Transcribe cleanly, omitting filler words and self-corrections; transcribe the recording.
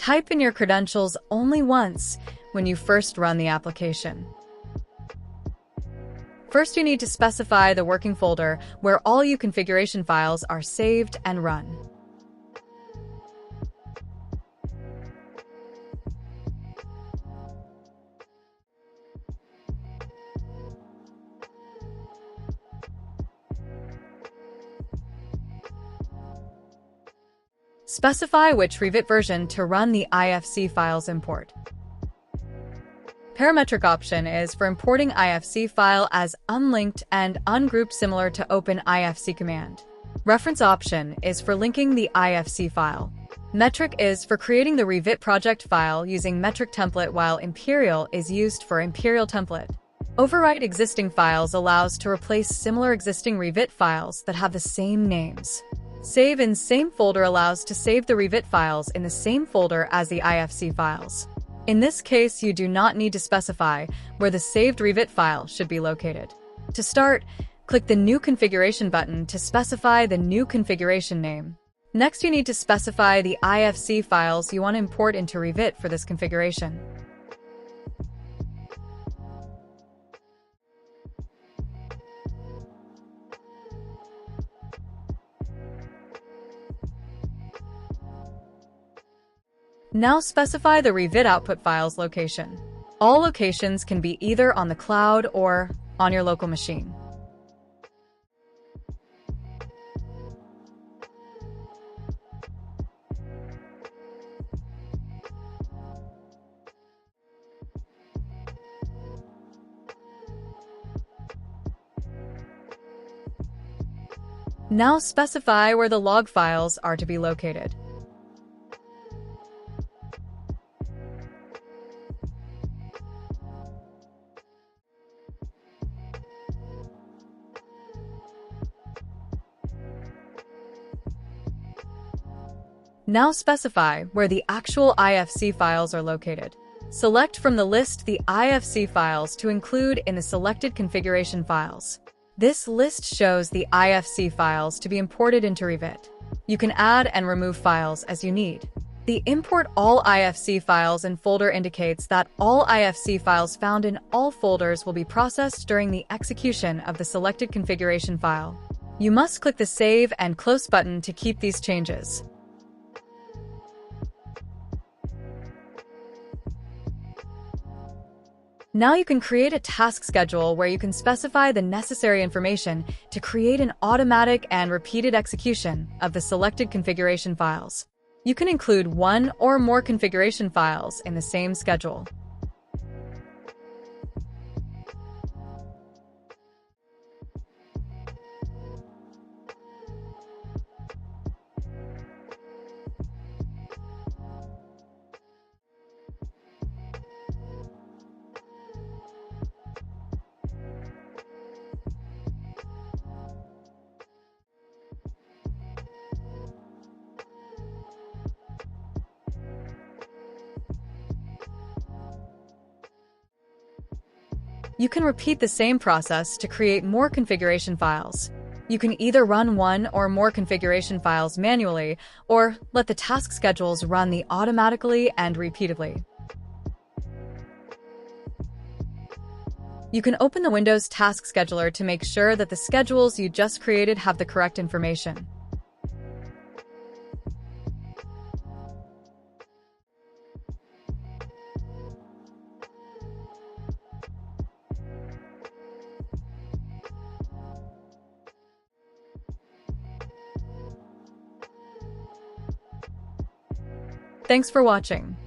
Type in your credentials only once when you first run the application. First, you need to specify the working folder where all your configuration files are saved and run. Specify which Revit version to run the IFC files import. Parametric option is for importing IFC file as unlinked and ungrouped, similar to Open IFC command. Reference option is for linking the IFC file. Metric is for creating the Revit project file using metric template, while Imperial is used for Imperial template. Overwrite existing files allows to replace similar existing Revit files that have the same names. Save in same folder allows to save the Revit files in the same folder as the IFC files. In this case, you do not need to specify where the saved Revit file should be located. To start, click the New Configuration button to specify the new configuration name. Next, you need to specify the IFC files you want to import into Revit for this configuration. Now specify the Revit output file's location. All locations can be either on the cloud or on your local machine. Now specify where the log files are to be located. Now specify where the actual IFC files are located. Select from the list the IFC files to include in the selected configuration files. This list shows the IFC files to be imported into Revit. You can add and remove files as you need. The Import All IFC Files in folder indicates that all IFC files found in all folders will be processed during the execution of the selected configuration file. You must click the Save and Close button to keep these changes. Now you can create a task schedule where you can specify the necessary information to create an automatic and repeated execution of the selected configuration files. You can include one or more configuration files in the same schedule. You can repeat the same process to create more configuration files. You can either run one or more configuration files manually, or let the task schedules run automatically and repeatedly. You can open the Windows Task Scheduler to make sure that the schedules you just created have the correct information. Thanks for watching.